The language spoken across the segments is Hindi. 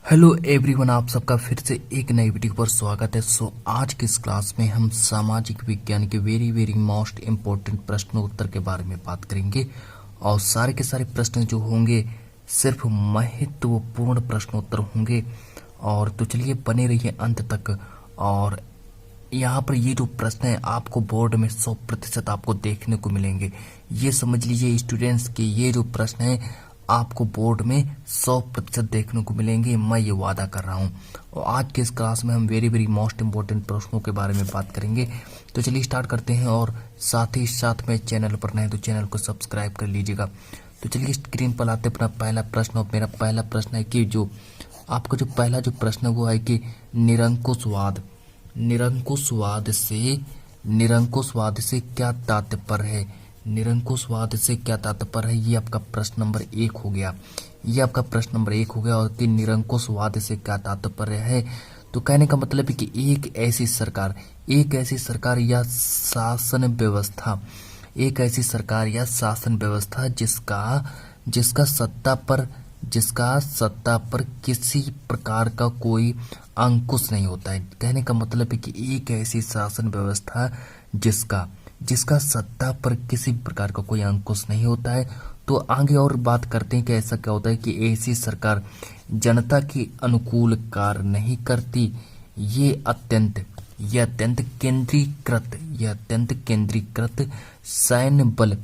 हेलो एवरीवन, आप सबका फिर से एक नई वीडियो पर स्वागत है। आज की इस क्लास में हम सामाजिक विज्ञान के वेरी मोस्ट इम्पोर्टेंट प्रश्नोत्तर के बारे में बात करेंगे और सारे के सारे प्रश्न जो होंगे सिर्फ महत्वपूर्ण प्रश्नोत्तर होंगे। और तो चलिए बने रहिए अंत तक। और यहाँ पर ये जो प्रश्न है आपको बोर्ड में 100% आपको देखने को मिलेंगे। ये समझ लीजिए स्टूडेंट्स कि ये जो प्रश्न है आपको बोर्ड में 100% देखने को मिलेंगे, मैं ये वादा कर रहा हूँ। और आज के इस क्लास में हम वेरी मोस्ट इम्पोर्टेंट प्रश्नों के बारे में बात करेंगे। तो चलिए स्टार्ट करते हैं। और साथ ही साथ में चैनल पर नए तो चैनल को सब्सक्राइब कर लीजिएगा। तो चलिए स्क्रीन पर लाते अपना पहला प्रश्न। और मेरा पहला प्रश्न है कि जो आपका जो पहला जो प्रश्न है वो है कि निरंकुशवाद निरंकुशवाद से क्या तात्पर्य है। निरंकुशवाद से क्या तात्पर्य है, ये आपका प्रश्न नंबर 1 हो गया। और कि निरंकुशवाद से क्या तात्पर्य है, तो कहने का मतलब है कि एक ऐसी सरकार या शासन व्यवस्था जिसका सत्ता पर किसी प्रकार का कोई अंकुश नहीं होता है। कहने का मतलब है कि एक ऐसी शासन व्यवस्था जिसका सत्ता पर किसी प्रकार का कोई अंकुश नहीं होता है। तो आगे और बात करते हैं कि ऐसा क्या होता है कि ऐसी सरकार जनता के अनुकूल कार्य नहीं करती। ये अत्यंत केंद्रीकृत सैन्य बल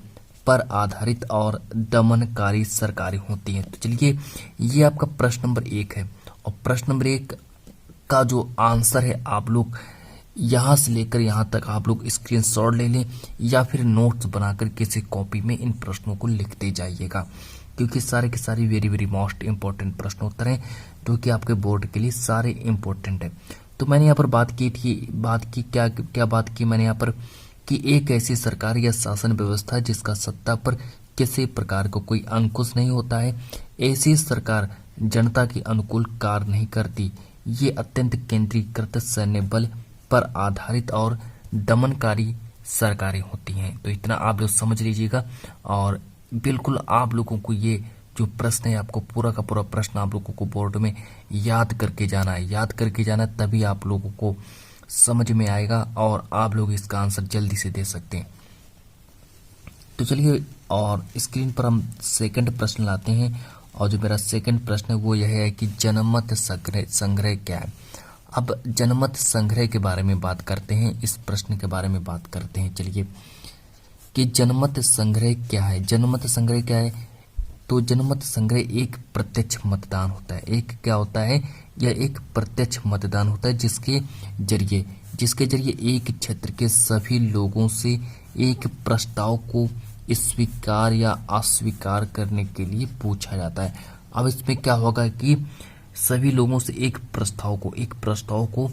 पर आधारित और दमनकारी सरकारें होती हैं। तो चलिए ये आपका प्रश्न नंबर 1 है। और प्रश्न नंबर 1 का जो आंसर है आप लोग यहाँ से लेकर यहाँ तक आप लोग स्क्रीनशॉट ले लें या फिर नोट्स बनाकर किसी कॉपी में इन प्रश्नों को लिखते जाइएगा, क्योंकि सारे के सारे वेरी मोस्ट इम्पोर्टेंट प्रश्नोत्तर हैं जो कि आपके बोर्ड के लिए सारे इम्पोर्टेंट है। तो मैंने यहाँ पर बात की मैंने यहाँ पर कि एक ऐसी सरकार या शासन व्यवस्था जिसका सत्ता पर किसी प्रकार का कोई अंकुश नहीं होता है। ऐसी सरकार जनता के अनुकूल कार्य नहीं करती। ये अत्यंत केंद्रीकृत सैन्य बल पर आधारित और दमनकारी सरकारें होती हैं। तो इतना आप लोग समझ लीजिएगा। और बिल्कुल आप लोगों को ये जो प्रश्न है आपको पूरा का पूरा प्रश्न आप लोगों को बोर्ड में याद करके जाना है। तभी आप लोगों को समझ में आएगा और आप लोग इसका आंसर जल्दी से दे सकते हैं। तो चलिए और स्क्रीन पर हम सेकंड प्रश्न लाते हैं। और जो मेरा सेकंड प्रश्न है वो यह है कि जनमत संग्रह क्या है। अब जनमत संग्रह के बारे में बात करते हैं, इस प्रश्न के बारे में बात करते हैं। चलिए कि जनमत संग्रह क्या है। तो जनमत संग्रह एक प्रत्यक्ष मतदान होता है। यह एक प्रत्यक्ष मतदान होता है जिसके जरिए एक क्षेत्र के सभी लोगों से एक प्रस्ताव को स्वीकार या अस्वीकार करने के लिए पूछा जाता है। अब इसमें क्या होगा कि सभी लोगों से एक प्रस्ताव को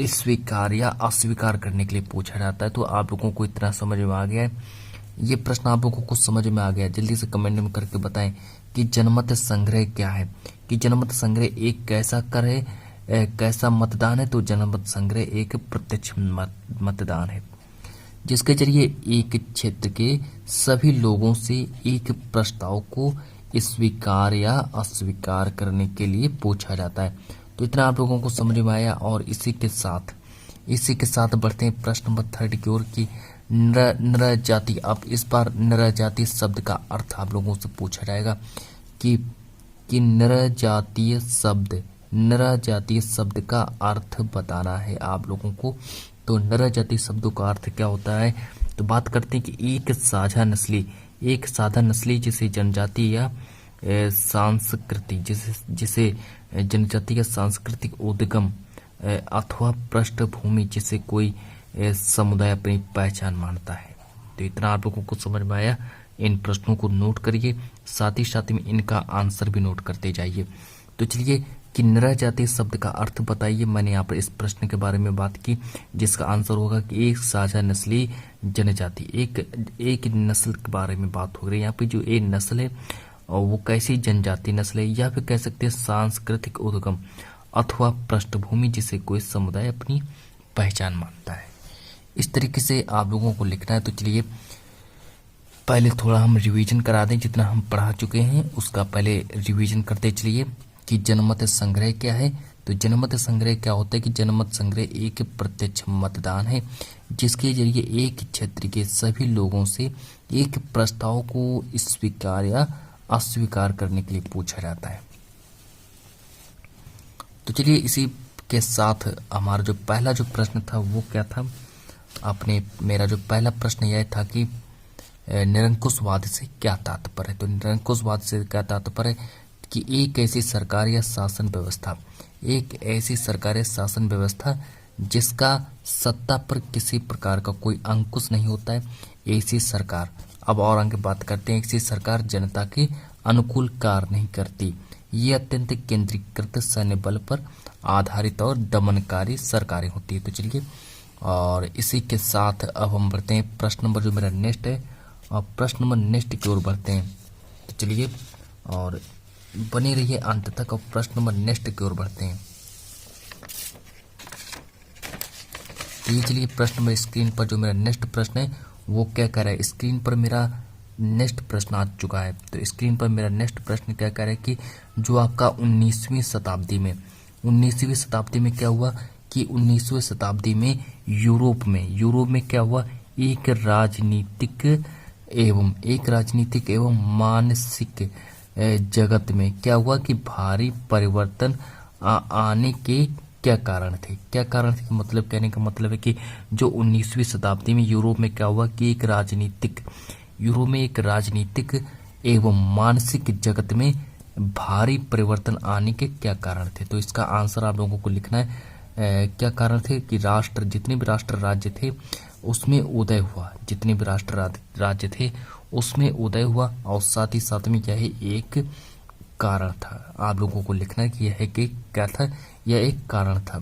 स्वीकार या अस्वीकार करने के लिए पूछा जाता है। तो आप लोगों को इतना समझ में आ गया है, ये प्रश्न आप लोगों को समझ में आ गया। जल्दी से कमेंट में करके बताएं कि जनमत संग्रह क्या है, कि जनमत संग्रह एक कैसा मतदान है। तो जनमत संग्रह एक प्रत्यक्ष मतदान है जिसके जरिए एक क्षेत्र के सभी लोगों से एक प्रस्ताव को स्वीकार या अस्वीकार करने के लिए पूछा जाता है। तो इतना आप लोगों को समझ में आया। और इसी के साथ बढ़ते हैं प्रश्न नंबर 3 की ओर की नर जाति। अब इस बार नर जाति शब्द का अर्थ आप लोगों से पूछा जाएगा कि नर जातीय शब्द का अर्थ बताना है आप लोगों को। तो नर जाति शब्दों का अर्थ क्या होता है, तो बात करते हैं कि एक साझा नस्ली जिसे जनजाति या सांस्कृतिक जिसे जनजाति या सांस्कृतिक उद्गम अथवा पृष्ठभूमि जिसे कोई समुदाय अपनी पहचान मानता है। तो इतना आप लोगों को समझ में आया। इन प्रश्नों को नोट करिए, साथ ही में इनका आंसर भी नोट करते जाइए। तो चलिए कि नर जाति शब्द का अर्थ बताइए। मैंने यहाँ पर इस प्रश्न के बारे में बात की जिसका आंसर होगा कि एक साझा नस्ली जनजाति। एक नस्ल के बारे में बात हो रही है यहाँ पे। जो एक नस्ल है और वो कैसी जनजाति नस्ल है, या फिर कह सकते हैं सांस्कृतिक उद्गम अथवा पृष्ठभूमि जिसे कोई समुदाय अपनी पहचान मानता है। इस तरीके से आप लोगों को लिखना है। तो चलिए पहले थोड़ा हम रिवीजन करा दें, जितना हम पढ़ा चुके हैं उसका पहले रिवीजन करते चलिए। कि जनमत संग्रह क्या है। तो जनमत संग्रह क्या होता है कि जनमत संग्रह एक प्रत्यक्ष मतदान है जिसके जरिए एक क्षेत्र के सभी लोगों से एक प्रस्ताव को स्वीकार या अस्वीकार करने के लिए पूछा जाता है। तो चलिए इसी के साथ हमारा जो पहला जो प्रश्न था वो क्या था, मेरा जो पहला प्रश्न यह था कि निरंकुशवाद से क्या तात्पर्य है। तो निरंकुशवाद से क्या तात्पर्य है कि एक ऐसी सरकार या शासन व्यवस्था जिसका सत्ता पर किसी प्रकार का कोई अंकुश नहीं होता है, ऐसी सरकार। अब और आगे बात करते हैं, ऐसी सरकार जनता के अनुकूल कार्य नहीं करती। ये अत्यंत केंद्रीकृत सैन्य बल पर आधारित और दमनकारी सरकारें होती है। तो चलिए, और इसी के साथ अब हम बढ़ते हैं प्रश्न नंबर जो मेरा नेक्स्ट है, और प्रश्न नंबर नेक्स्ट की ओर बढ़ते हैं। तो चलिए और बने रहिए अंत तक, और प्रश्न नंबर नेक्स्ट की ओर बढ़ते हैं। तो ये चलिए प्रश्न नंबर स्क्रीन पर जो मेरा नेक्स्ट प्रश्न है वो क्या कह रहा है। स्क्रीन पर मेरा नेक्स्ट प्रश्न आ चुका है। तो स्क्रीन पर मेरा नेक्स्ट प्रश्न क्या कह रहा है कि जो आपका 19वीं शताब्दी में क्या हुआ कि 19वीं शताब्दी में यूरोप में क्या हुआ, एक राजनीतिक एवं मानसिक जगत में क्या हुआ कि भारी परिवर्तन आने के क्या कारण थे। मतलब कहने का मतलब है कि जो 19वीं शताब्दी में यूरोप में क्या हुआ कि एक राजनीतिक एवं मानसिक जगत में भारी परिवर्तन आने के क्या कारण थे। तो इसका आंसर आप लोगों को लिखना है। क्या कारण थे कि जितने भी राष्ट्र राज्य थे उसमें उदय हुआ, और साथ ही साथ में क्या है एक कारण था। आप लोगों को लिखना है कि यह है कि क्या था, यह एक कारण था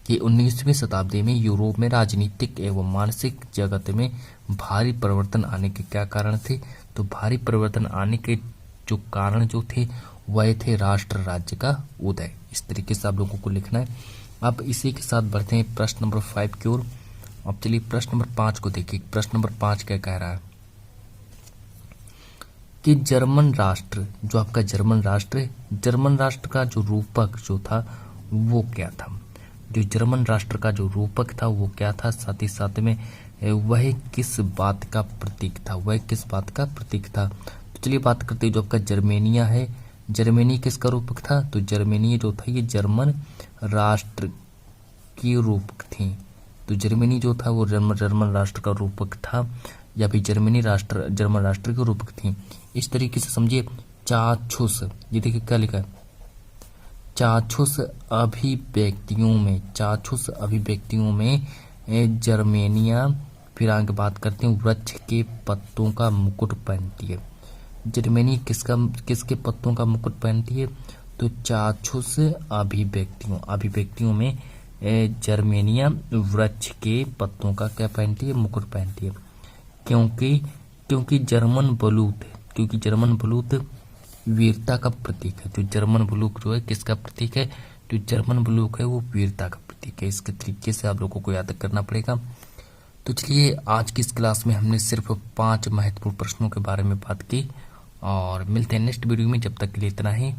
कि 19वीं शताब्दी में यूरोप में राजनीतिक एवं मानसिक जगत में भारी परिवर्तन आने के क्या कारण थे। तो भारी परिवर्तन आने के जो कारण जो थे वह थे राष्ट्र राज्य का उदय। इस तरीके से आप लोगों को लिखना है। अब इसी के साथ बढ़ते हैं प्रश्न नंबर 5 की ओर। अब चलिए प्रश्न नंबर 5 को देखिए। प्रश्न नंबर 5 क्या कह रहा है कि जर्मन राष्ट्र का जो रूपक जो था वो क्या था। जो जर्मन राष्ट्र का जो रूपक था वो क्या था, साथ ही साथ में वह किस बात का प्रतीक था। तो चलिए बात करते हैं जो आपका जर्मेनिया है। जर्मनी किसका रूपक था। तो जर्मनी जो था ये जर्मन राष्ट्र की रूपक थी। तो जर्मनी जो था वो जर्मन राष्ट्र का रूपक था, या फिर जर्मन राष्ट्र की रूपक थी। इस तरीके से समझिए। चाक्षुष, ये देखिए क्या लिखा है, चाक्षुष अभिव्यक्तियों में जर्मेनिया, फिर आगे बात करते हैं वृक्ष के पत्तों का मुकुट पहनती है। जर्मनी किसके पत्तों का मुकुट पहनती है। तो चाक्षुष अभिव्यक्तियों में जर्मेनिया वृक्ष के पत्तों का क्या पहनती है, मुकुट पहनती है। क्योंकि जर्मन बलूत वीरता का प्रतीक है। तो जर्मन बलूक जो है किसका प्रतीक है। तो जर्मन बलूक है वो वीरता का प्रतीक है। इसके तरीके से आप लोगों को याद करना पड़ेगा। तो चलिए आज की इस क्लास में हमने सिर्फ 5 महत्वपूर्ण प्रश्नों के बारे में बात की, और मिलते हैं नेक्स्ट वीडियो में। जब तक के लिए इतना ही।